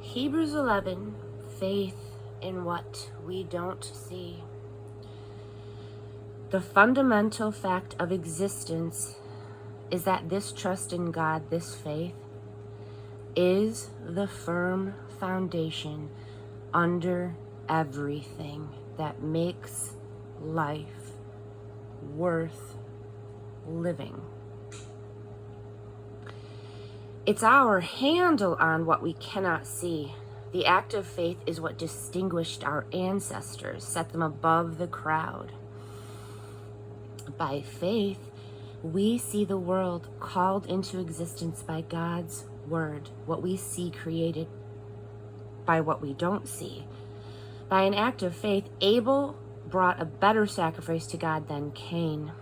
Hebrews 11, faith in what we don't see. The fundamental fact of existence is that this trust in God, this faith, is the firm foundation under everything that makes life worth living. It's our handle on what we cannot see. The act of faith is what distinguished our ancestors, set them above the crowd. By faith, we see the world called into existence by God's word, what we see created by what we don't see. By an act of faith, Abel brought a better sacrifice to God than Cain.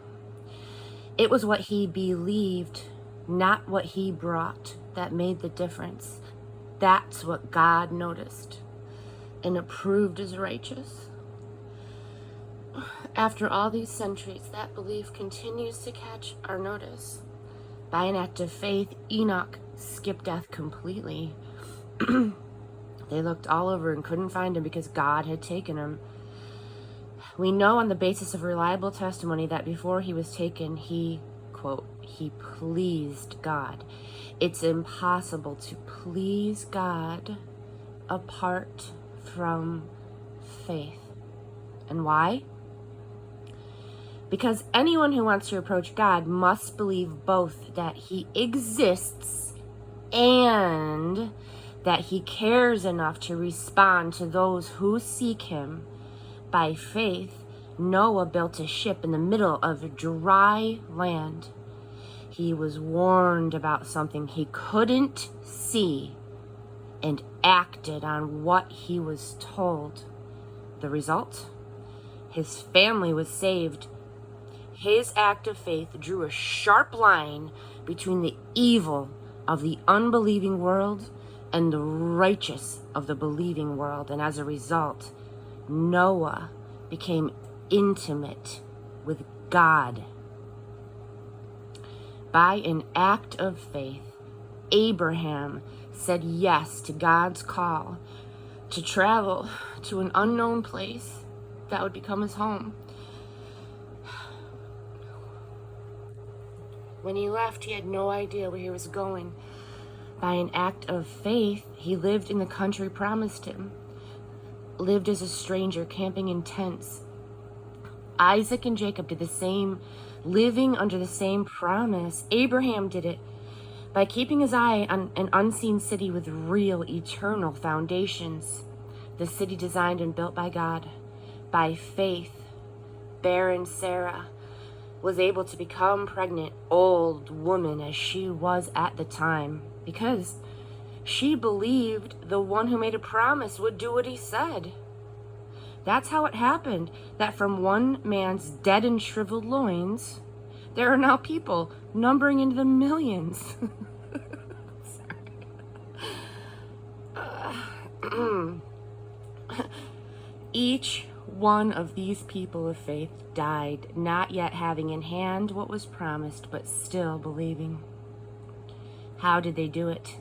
It was what he believed, not what he brought, that made the difference. That's what God noticed and approved as righteous. After all these centuries, that belief continues to catch our notice. By an act of faith, Enoch skipped death completely. They looked all over and couldn't find him because God had taken him. We know on the basis of reliable testimony that before he was taken, he, quote, he pleased God. It's impossible to please God apart from faith. And why? Because anyone who wants to approach God must believe both that he exists and that he cares enough to respond to those who seek him. By faith, Noah built a ship in the middle of dry land. He was warned about something he couldn't see and acted on what he was told. The result? His family was saved. His act of faith drew a sharp line between the evil of the unbelieving world and the righteous of the believing world. And as a result, Noah became intimate with God. By an act of faith, Abraham said yes to God's call to travel to an unknown place that would become his home. When he left, he had no idea where he was going. By an act of faith, he lived in the country promised him, lived as a stranger, camping in tents. Isaac and Jacob did the same, living under the same promise. Abraham did it by keeping his eye on an unseen city with real, eternal foundations. The city designed and built by God. By faith, barren Sarah was able to become pregnant, old woman as she was at the time, because she believed the one who made a promise would do what he said. That's how it happened, that from one man's dead and shriveled loins, there are now people numbering into the millions. Each one of these people of faith died, not yet having in hand what was promised, but still believing. How did they do it?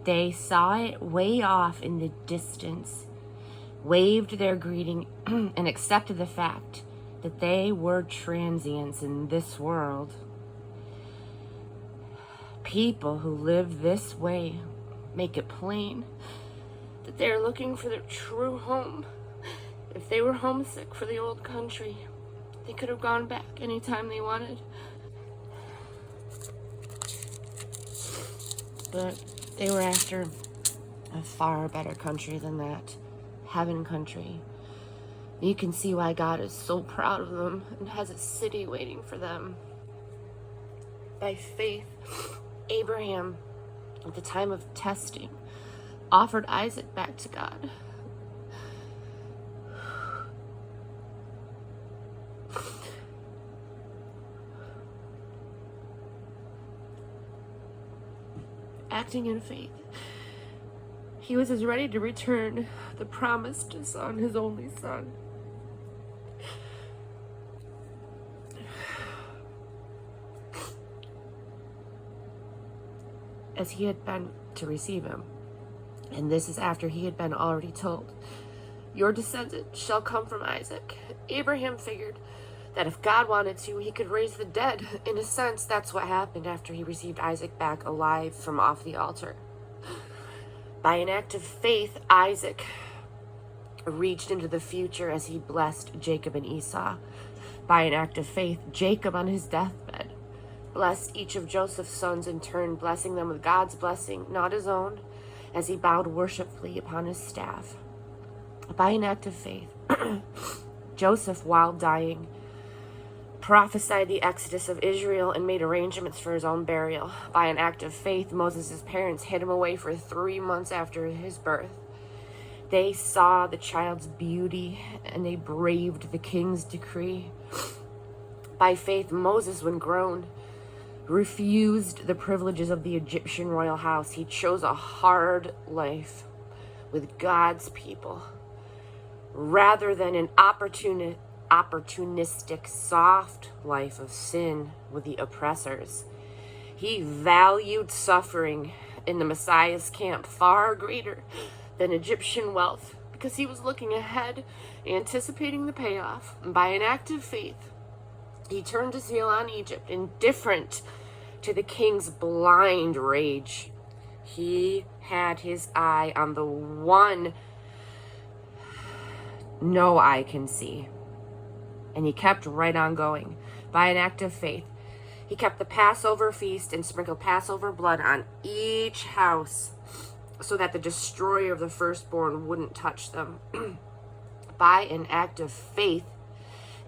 They saw it way off in the distance, waved their greeting, and accepted the fact that they were transients in this world. People who live this way make it plain that they're looking for their true home. If they were homesick for the old country, they could have gone back anytime they wanted. But they were after a far better country than that, heaven country. You can see why God is so proud of them and has a city waiting for them. By faith, Abraham, at the time of testing, offered Isaac back to God. Acting in faith, he was as ready to return the promised son, his only son. As he had been to receive him. And this is after he had been already told, your descendant shall come from Isaac. Abraham figured that if God wanted to, he could raise the dead. In a sense, that's what happened after he received Isaac back alive from off the altar. By an act of faith, Isaac reached into the future as he blessed Jacob and Esau. By an act of faith, Jacob on his deathbed blessed each of Joseph's sons in turn, blessing them with God's blessing, not his own, as he bowed worshipfully upon his staff. By an act of faith, Joseph, while dying, prophesied the exodus of Israel and made arrangements for his own burial. By an act of faith, Moses' parents hid him away for 3 months after his birth. They saw the child's beauty and they braved the king's decree. By faith, Moses, when grown, refused the privileges of the Egyptian royal house. He chose a hard life with God's people rather than an opportunistic, soft life of sin with the oppressors. He valued suffering in the Messiah's camp far greater than Egyptian wealth because he was looking ahead, anticipating the payoff. And by an act of faith, he turned his heel on Egypt, indifferent to the king's blind rage. He had his eye on the one no eye can see. And he kept right on going. By an act of faith, he kept the Passover feast and sprinkled Passover blood on each house so that the destroyer of the firstborn wouldn't touch them. By an act of faith,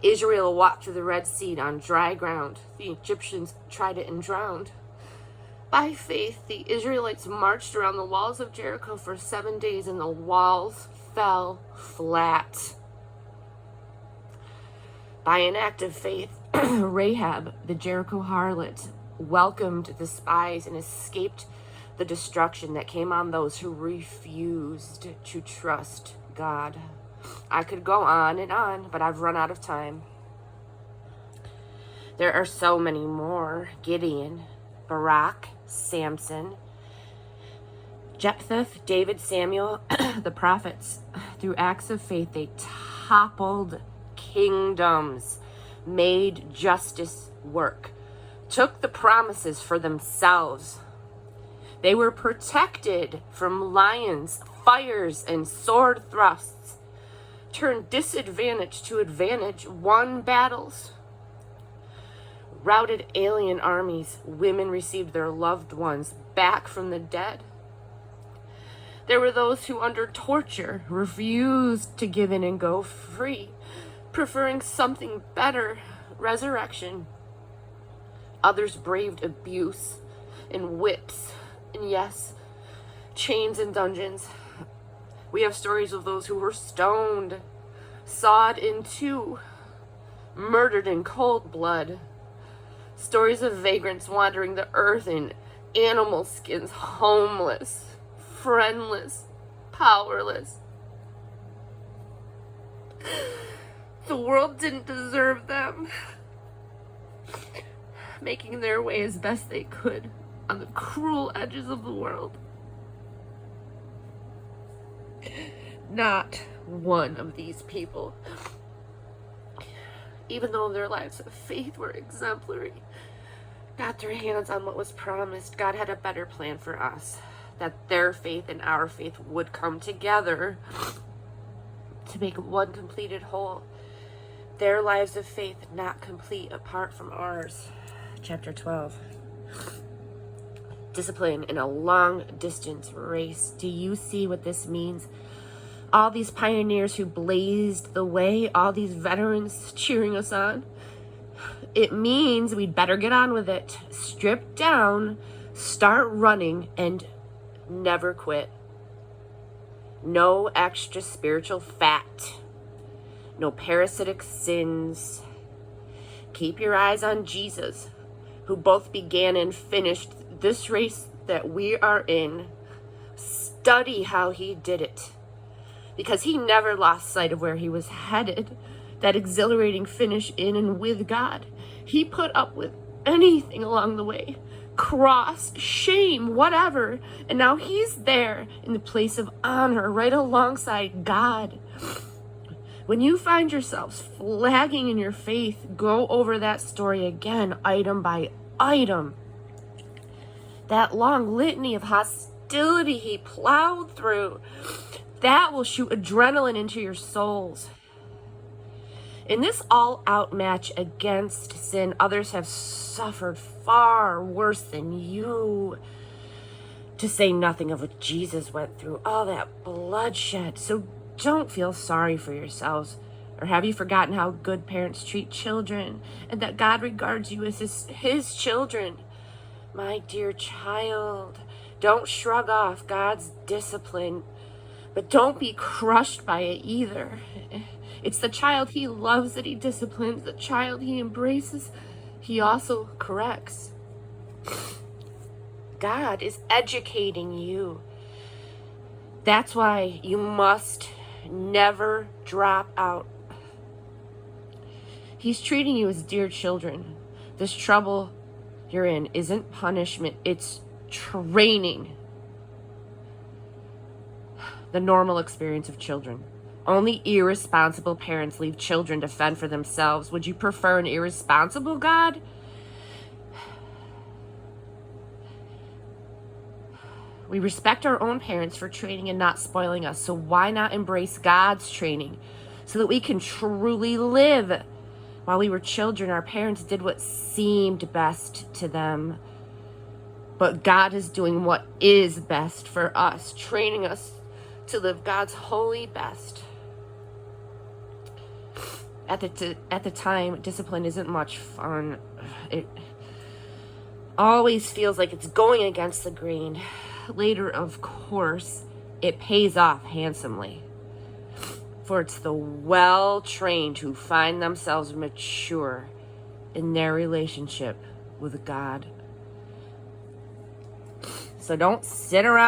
Israel walked through the Red Sea on dry ground. The Egyptians tried it and drowned. By faith, the Israelites marched around the walls of Jericho for 7 days and the walls fell flat. By an act of faith, Rahab, the Jericho harlot, welcomed the spies and escaped the destruction that came on those who refused to trust God. I could go on and on, but I've run out of time. There are so many more. Gideon, Barak, Samson, Jephthah, David, Samuel, the prophets. Through acts of faith, they toppled kingdoms, made justice work, took the promises for themselves. They were protected from lions, fires, and sword thrusts, turned disadvantage to advantage, won battles, routed alien armies. Women received their loved ones back from the dead. There were those who, under torture, refused to give in and go free, preferring something better, resurrection. Others braved abuse and whips, and yes, chains and dungeons. We have stories of those who were stoned, sawed in two, murdered in cold blood. Stories of vagrants wandering the earth in animal skins, homeless, friendless, powerless. The world didn't deserve them, making their way as best they could on the cruel edges of the world. Not one of these people, even though their lives of faith were exemplary, got their hands on what was promised. God had a better plan for us, that their faith and our faith would come together to make one completed whole. Their lives of faith not complete apart from ours. Chapter 12. Discipline in a long distance race. Do you see what this means? All these pioneers who blazed the way, all these veterans cheering us on. It means we'd better get on with it. Strip down, start running, and never quit. No extra spiritual fat. No parasitic sins. Keep your eyes on Jesus, who both began and finished this race that we are in. Study how he did it, because he never lost sight of where he was headed, that exhilarating finish in and with God. He put up with anything along the way cross, shame, whatever. And now he's there in the place of honor right alongside God. When you find yourselves flagging in your faith, go over that story again, item by item. That long litany of hostility he plowed through, that will shoot adrenaline into your souls. In this all-out match against sin, others have suffered far worse than you. To say nothing of what Jesus went through, all that bloodshed. So don't feel sorry for yourselves. Or have you forgotten how good parents treat children and that God regards you as his children? My dear child, don't shrug off God's discipline, but don't be crushed by it either. It's the child he loves that he disciplines, the child he embraces, he also corrects. God is educating you. That's why you must never drop out. He's treating you as dear children. This trouble you're in isn't punishment, it's training. The normal experience of children. Only irresponsible parents leave children to fend for themselves. Would you prefer an irresponsible God? We respect our own parents for training and not spoiling us, so why not embrace God's training so that we can truly live? While we were children, our parents did what seemed best to them, but God is doing what is best for us, training us to live God's holy best. At the time, discipline isn't much fun. It always feels like it's going against the grain. Later, of course, it pays off handsomely. For it's the well-trained who find themselves mature in their relationship with God. So don't sit around